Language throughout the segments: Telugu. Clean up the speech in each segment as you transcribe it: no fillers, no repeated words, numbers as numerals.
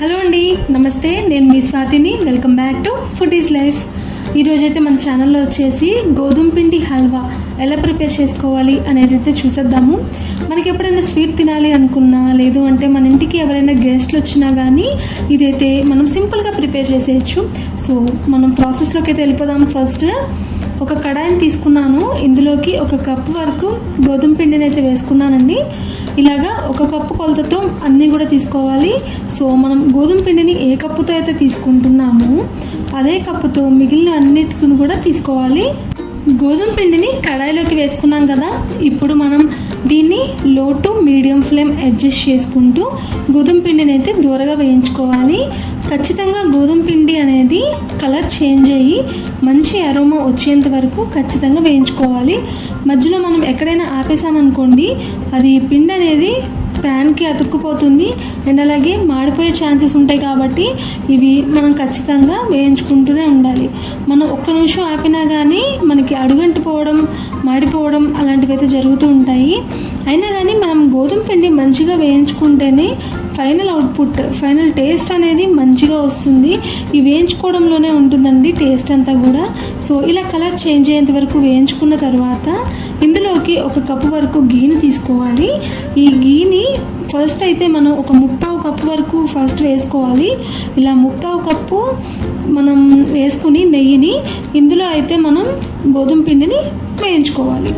హలో అండి, నమస్తే. నేను మీ స్వాతిని. Welcome back to food is life. ఈరోజైతే మన ఛానల్లో వచ్చేసి గోధుమ పిండి హల్వా ఎలా ప్రిపేర్ చేసుకోవాలి అనేది అయితే చూసేద్దాము. మనకి ఎప్పుడైనా స్వీట్ తినాలి అనుకున్నా, లేదు అంటే మన ఇంటికి ఎవరైనా గెస్ట్లు వచ్చినా కానీ ఇదైతే మనం సింపుల్గా ప్రిపేర్ చేసేయచ్చు. సో మనం ప్రాసెస్లోకి అయితే వెళ్ళిపోదాం. ఫస్ట్ ఒక కడాయిని తీసుకున్నాను. ఇందులోకి 1 కప్పు వరకు గోధుమ పిండిని అయితే వేసుకున్నానండి. ఇలాగా 1 కప్పు కొలతతో అన్నీ కూడా తీసుకోవాలి. సో మనం గోధుమ పిండిని ఏ కప్పుతో అయితే తీసుకుంటున్నామో అదే కప్పుతో మిగిలిన అన్నిటిని కూడా తీసుకోవాలి. గోధుమ పిండిని కడాయిలోకి వేసుకున్నాం కదా, ఇప్పుడు మనం దీన్ని లో టు మీడియం ఫ్లేమ్ అడ్జస్ట్ చేసుకుంటూ గోధుమ పిండిని అయితే దూరగా వేయించుకోవాలి. ఖచ్చితంగా గోధుమ పిండి అనేది కలర్ చేంజ్ అయ్యి మంచి అరోమా వచ్చేంత వరకు ఖచ్చితంగా వేయించుకోవాలి. మధ్యలో మనం ఎక్కడైనా ఆపేసామనుకోండి, అది పిండి అనేది ప్యాన్కి అతుక్కుపోతుంది అండ్ అలాగే మాడిపోయే ఛాన్సెస్ ఉంటాయి. కాబట్టి ఇవి మనం ఖచ్చితంగా వేయించుకుంటూనే ఉండాలి. మనం 1 నిమిషం ఆపినా కానీ మనకి అడుగంటిపోవడం, మాడిపోవడం అలాంటివి అయితే జరుగుతూ ఉంటాయి. అయినా కానీ మనం గోధుమ పిండి మంచిగా వేయించుకుంటేనే ఫైనల్ అవుట్పుట్, ఫైనల్ టేస్ట్ అనేది మంచిగా వస్తుంది. ఈ వేయించుకోవడంలోనే ఉంటుందండి టేస్ట్ అంతా కూడా. సో ఇలా కలర్ చేంజ్ అయ్యేంత వరకు వేయించుకున్న తర్వాత ఇందులోకి 1 కప్పు వరకు గీని తీసుకోవాలి. ఈ గీని ఫస్ట్ అయితే మనం 1/3 కప్పు వరకు ఫస్ట్ వేసుకోవాలి. ఇలా 1/3 కప్పు మనం వేసుకుని నెయ్యిని ఇందులో అయితే మనం గోధుమ పిండిని వేయించుకోవాలి.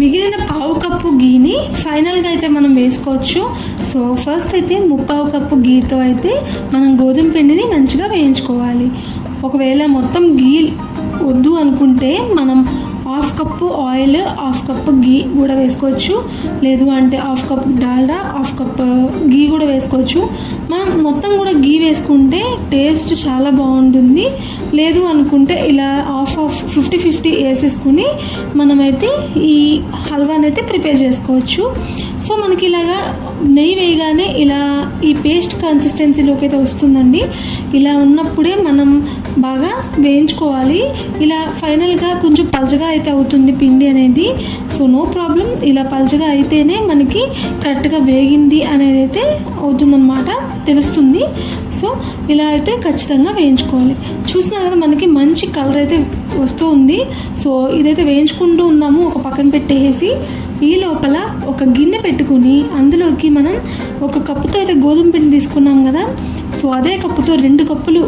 మిగిలిన 1/2 కప్పు గీని ఫైనల్గా అయితే మనం వేసుకోవచ్చు. సో ఫస్ట్ అయితే 1/2 కప్పు గీతో అయితే మనం గోధుమ పిండిని మంచిగా వేయించుకోవాలి. ఒకవేళ మొత్తం గీ వద్దు అనుకుంటే మనం 1/2 కప్పు ఆయిల్, 1/2 కప్పు గీ కూడా వేసుకోవచ్చు. లేదు అంటే 1/2 కప్పు డాల్డా, 1/2 కప్పు గీ కూడా వేసుకోవచ్చు. మనం మొత్తం కూడా గీ వేసుకుంటే టేస్ట్ చాలా బాగుంటుంది. లేదు అనుకుంటే ఇలా 50-50 వేసేసుకుని మనమైతే ఈ హల్వాని అయితే ప్రిపేర్ చేసుకోవచ్చు. సో మనకి ఇలాగా నెయ్యి వేయగానే ఇలా ఈ పేస్ట్ కన్సిస్టెన్సీలోకి అయితే వస్తుందండి. ఇలా ఉన్నప్పుడే మనం బాగా వేయించుకోవాలి. ఇలా ఫైనల్గా కొంచెం పల్చగా అయితే అవుతుంది పిండి అనేది. సో నో ప్రాబ్లం, ఇలా పల్చగా అయితేనే మనకి కరెక్ట్గా వేగింది అనేది అయితే అవుతుందన్నమాట, తెలుస్తుంది. సో ఇలా అయితే ఖచ్చితంగా వేయించుకోవాలి. చూస్తున్నారు కదా, మనకి మంచి కలర్ అయితే వస్తూ ఉంది. సో ఇదైతే వేయించుకుంటూ ఉన్నాము. ఒక పక్కన పెట్టేసి ఈ లోపల ఒక గిన్నె పెట్టుకుని అందులోకి మనం 1 కప్పుతో అయితే గోధుమ పిండి తీసుకున్నాం కదా, సో అదే కప్పుతో 2 కప్పులు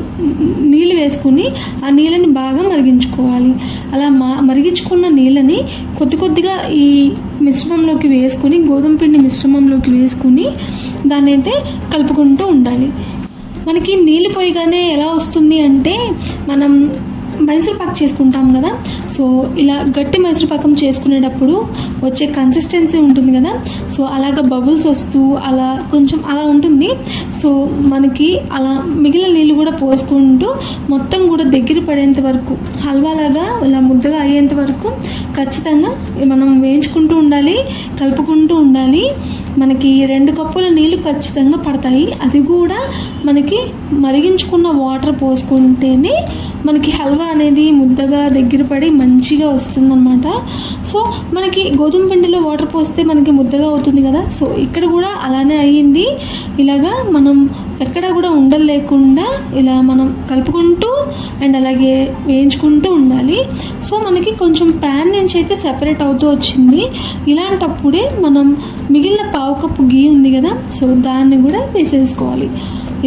నీళ్ళు వేసుకుని ఆ నీళ్ళని బాగా మరిగించుకోవాలి. అలా మరిగించుకున్న నీళ్ళని కొద్దిగా ఈ మిశ్రమంలోకి వేసుకుని, గోధుమ పిండి మిశ్రమంలోకి వేసుకుని దాన్ని అయితే కలుపుకుంటూ ఉండాలి. మనకి నీళ్ళు పోయగానే ఎలా వస్తుంది అంటే, మనం మైసూర్ పాక్ చేసుకుంటాం కదా, సో ఇలా గట్టి మైసూర్ పాకం చేసుకునేటప్పుడు వచ్చే కన్సిస్టెన్సీ ఉంటుంది కదా, సో అలాగ బబుల్స్ వస్తూ అలా కొంచెం అలా ఉంటుంది. సో మనకి అలా మిగిలిన నీళ్ళు కూడా పోసుకుంటూ మొత్తం కూడా దగ్గర పడేంత వరకు, హల్వాలాగా ఇలా ముద్దగా అయ్యేంత వరకు ఖచ్చితంగా మనం వేయించుకుంటూ ఉండాలి, కలుపుకుంటూ ఉండాలి. మనకి 2 కప్పుల నీళ్ళు ఖచ్చితంగా పడతాయి. అది కూడా మనకి మరిగించుకున్న వాటర్ పోసుకుంటేనే మనకి హల్వా అనేది ముద్దగా దగ్గర పడి మంచిగా వస్తుందన్నమాట. సో మనకి గోధుమ పిండిలో వాటర్ పోస్తే మనకి ముద్దగా అవుతుంది కదా, సో ఇక్కడ కూడా అలానే అయ్యింది. ఇలాగా మనం ఎక్కడ కూడా ఉండలు లేకుండా ఇలా మనం కలుపుకుంటూ అండ్ అలాగే వేయించుకుంటూ ఉండాలి. సో మనకి కొంచెం ప్యాన్ నుంచి అయితే సెపరేట్ అవుతూ వచ్చింది. ఇలాంటప్పుడే మనం మిగిలిన 1/2 కప్పు గీ ఉంది కదా, సో దాన్ని కూడా వేసేసుకోవాలి.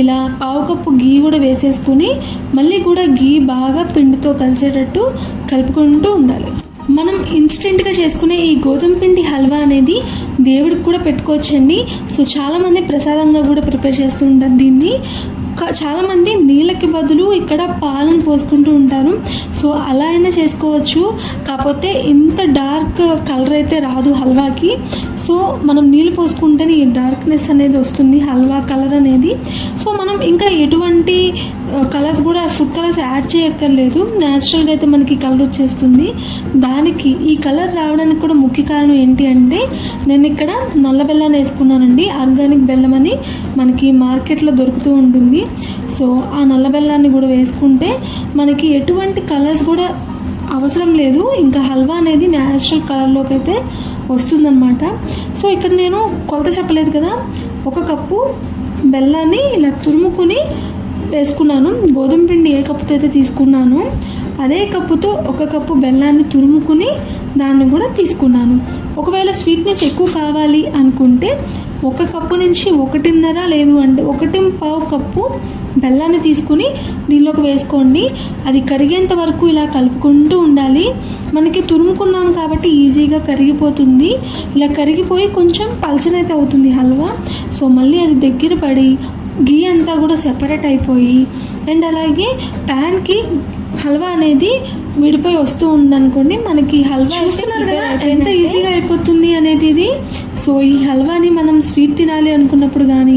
ఇలా 1/2 కప్పు గీ కూడా వేసేసుకుని మళ్ళీ కూడా గీ బాగా పిండితో కలిసేటట్టు కలుపుకుంటూ ఉండాలి. మనం ఇన్స్టెంట్గా చేసుకునే ఈ గోధుమ పిండి హల్వా అనేది దేవుడికి కూడా పెట్టుకోవచ్చండి. సో చాలామంది ప్రసాదంగా కూడా ప్రిపేర్ చేస్తూ ఉంటారు దీన్ని. చాలామంది నీళ్ళకి బదులు ఇక్కడ పాలను పోసుకుంటూ ఉంటారు. సో అలా అయినా చేసుకోవచ్చు. కాకపోతే ఇంత డార్క్ కలర్ అయితే రాదు హల్వాకి. సో మనం నీళ్ళు పోసుకుంటేనే ఈ డార్క్నెస్ అనేది వస్తుంది, హల్వా కలర్ అనేది. సో మనం ఇంకా ఎటువంటి కలర్స్ కూడా, ఫుడ్ కలర్స్ యాడ్ చేయక్కర్లేదు. న్యాచురల్గా అయితే మనకి కలర్ వచ్చేస్తుంది. దానికి ఈ కలర్ రావడానికి కూడా ముఖ్య కారణం ఏంటి అంటే, నేను ఇక్కడ నల్ల బెల్లాన్ని వేసుకున్నానండి. ఆర్గానిక్ బెల్లం అని మనకి మార్కెట్లో దొరుకుతూ ఉంటుంది. సో ఆ నల్ల బెల్లాన్ని కూడా వేసుకుంటే మనకి ఎటువంటి కలర్స్ కూడా అవసరం లేదు. ఇంకా హల్వా అనేది న్యాచురల్ కలర్లోకి అయితే వస్తుందన్నమాట. సో ఇక్కడ నేను కొలత చెప్పలేదు కదా, 1 కప్పు బెల్లాన్ని ఇలా తురుముకుని వేసుకున్నాను. గోధుమ పిండి ఏ కప్పుతో అయితే తీసుకున్నాను అదే కప్పుతో 1 కప్పు బెల్లాన్ని తురుముకుని దాన్ని కూడా తీసుకున్నాను. ఒకవేళ స్వీట్నెస్ ఎక్కువ కావాలి అనుకుంటే 1 కప్పు నుంచి 1.5 లేదు అంటే 1.5 కప్పు బెల్లాన్ని తీసుకుని దీనిలోకి వేసుకోండి. అది కరిగేంత వరకు ఇలా కలుపుకుంటూ ఉండాలి. మనకి తురుముకున్నాం కాబట్టి ఈజీగా కరిగిపోతుంది. ఇలా కరిగిపోయి కొంచెం పల్చనైతే అవుతుంది హల్వా. సో మళ్ళీ అది దగ్గర పడి గీ అంతా కూడా సెపరేట్ అయిపోయి అండ్ అలాగే ప్యాన్కి హల్వా అనేది విడిపోయి వస్తూ ఉందనుకోండి, మనకి హల్వా చూస్తున్నారు కదా ఎంత ఈజీగా అయిపోతుంది అనేది ఇది. సో ఈ హల్వాని మనం స్వీట్ తినాలి అనుకున్నప్పుడు కానీ,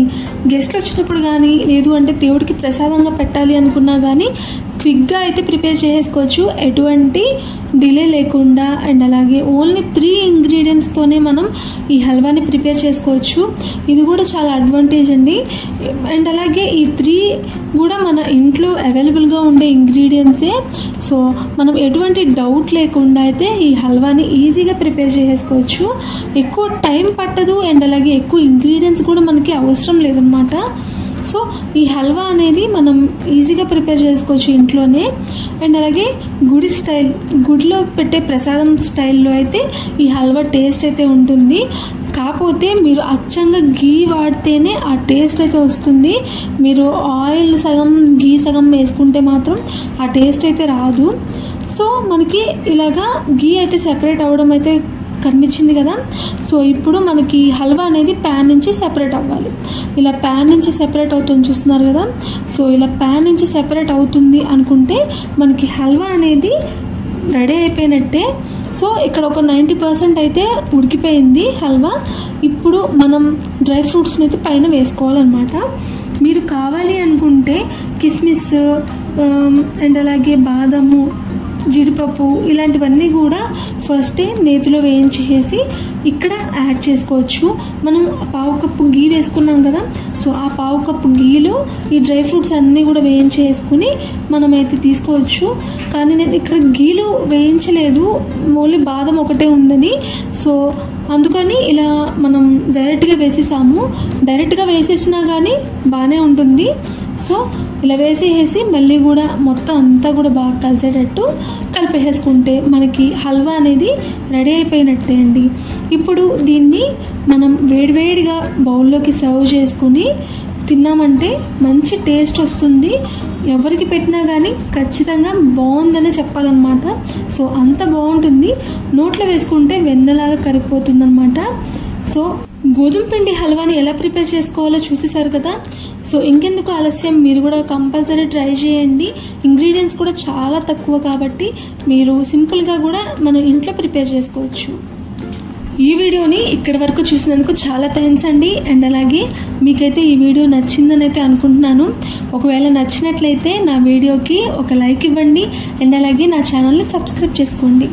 గెస్ట్లు వచ్చినప్పుడు కానీ, లేదు అంటే దేవుడికి ప్రసాదంగా పెట్టాలి అనుకున్నా కానీ క్విక్గా అయితే ప్రిపేర్ చేసుకోవచ్చు, ఎటువంటి డిలే లేకుండా. అండ్ అలాగే ఓన్లీ 3 ఇంగ్రీడియంట్స్తోనే మనం ఈ హల్వాని ప్రిపేర్ చేసుకోవచ్చు. ఇది కూడా చాలా అడ్వాంటేజ్ అండి. అండ్ అలాగే ఈ 3 కూడా మన ఇంట్లో అవైలబుల్గా ఉండే ఇంగ్రీడియంట్సే. సో మనం ఎటువంటి డౌట్ లేకుండా అయితే ఈ హల్వాని ఈజీగా ప్రిపేర్ చేసుకోవచ్చు. ఎక్కువ టైం పట్టదు అండ్ అలాగే ఎక్కువ ఇంగ్రీడియంట్స్ కూడా మనకి అవసరం లేదన్నమాట. సో ఈ హల్వా అనేది మనం ఈజీగా ప్రిపేర్ చేసుకోవచ్చు ఇంట్లోనే. అండ్ అలాగే గుడిలో పెట్టే ప్రసాదం స్టైల్లో అయితే ఈ హల్వా టేస్ట్ అయితే ఉంటుంది. కాకపోతే మీరు అచ్చంగా గీ వాడితేనే ఆ టేస్ట్ అయితే వస్తుంది. మీరు ఆయిల్ సగం గీ సగం వేసుకుంటే మాత్రం ఆ టేస్ట్ అయితే రాదు. సో మనకి ఇలాగా గీ అయితే సెపరేట్ అవ్వడం అయితే కనిపించింది కదా. సో ఇప్పుడు మనకి హల్వా అనేది ప్యాన్ నుంచి సెపరేట్ అవ్వాలి. ఇలా ప్యాన్ నుంచి సెపరేట్ అవుతుంది చూస్తున్నారు కదా. సో ఇలా ప్యాన్ నుంచి సెపరేట్ అవుతుంది అనుకుంటే మనకి హల్వా అనేది రెడీ అయిపోయినట్టే. సో ఇక్కడ ఒక 90% అయితే ఉడికిపోయింది హల్వా. ఇప్పుడు మనం డ్రై ఫ్రూట్స్ని అయితే పైన వేసుకోవాలన్నమాట. మీరు కావాలి అనుకుంటే కిస్మిస్ అండ్ అలాగే బాదము, జీడిపప్పు ఇలాంటివన్నీ కూడా ఫస్టే నేతిలో వేయించేసి ఇక్కడ యాడ్ చేసుకోవచ్చు. మనం 1/2 కప్పు గీ వేసుకున్నాం కదా. సో ఆ 1/2 కప్పు గీలో ఈ డ్రై ఫ్రూట్స్ అన్నీ కూడా వేయించేసుకుని మనమైతే తీసుకోవచ్చు. కానీ నేను ఇక్కడ గీలో వేయించలేదు, ఓన్లీ బాదం ఒకటే ఉందని. సో అందుకని ఇలా మనం డైరెక్ట్గా వేసేసాము. డైరెక్ట్గా వేసేసినా కానీ బాగానే ఉంటుంది. సో ఇలా వేసేసి మళ్ళీ కూడా మొత్తం అంతా కూడా బాగా కలిసేటట్టు కలిపేసుకుంటే మనకి హల్వా అనేది రెడీ అయిపోయినట్టే అండి. ఇప్పుడు దీన్ని మనం వేడివేడిగా బౌల్లోకి సర్వ్ చేసుకుని తిన్నామంటే మంచి టేస్ట్ వస్తుంది. ఎవరికి పెట్టినా కానీ ఖచ్చితంగా బాగుందనే చెప్పాలన్నమాట. సో అంత బాగుంటుంది. నోట్లో వేసుకుంటే వెన్నలాగా కరిగిపోతుందన్నమాట. సో గోధుమ పిండి హల్వాని ఎలా ప్రిపేర్ చేసుకోవాలో చూసేసారు కదా. సో ఇంకెందుకు ఆలస్యం, మీరు కూడా కంపల్సరీ ట్రై చేయండి. ఇంగ్రీడియంట్స్ కూడా చాలా తక్కువ కాబట్టి మీరు సింపుల్గా కూడా మనం ఇంట్లో ప్రిపేర్ చేసుకోవచ్చు. ఈ వీడియోని ఇక్కడి వరకు చూసినందుకు చాలా థ్యాంక్స్ అండి. అండ్ అలాగే మీకైతే ఈ వీడియో నచ్చిందని అయితే అనుకుంటున్నాను. ఒకవేళ నచ్చినట్లయితే నా వీడియోకి ఒక లైక్ ఇవ్వండి. అండ్ అలాగే నా ఛానల్ని సబ్స్క్రైబ్ చేసుకోండి.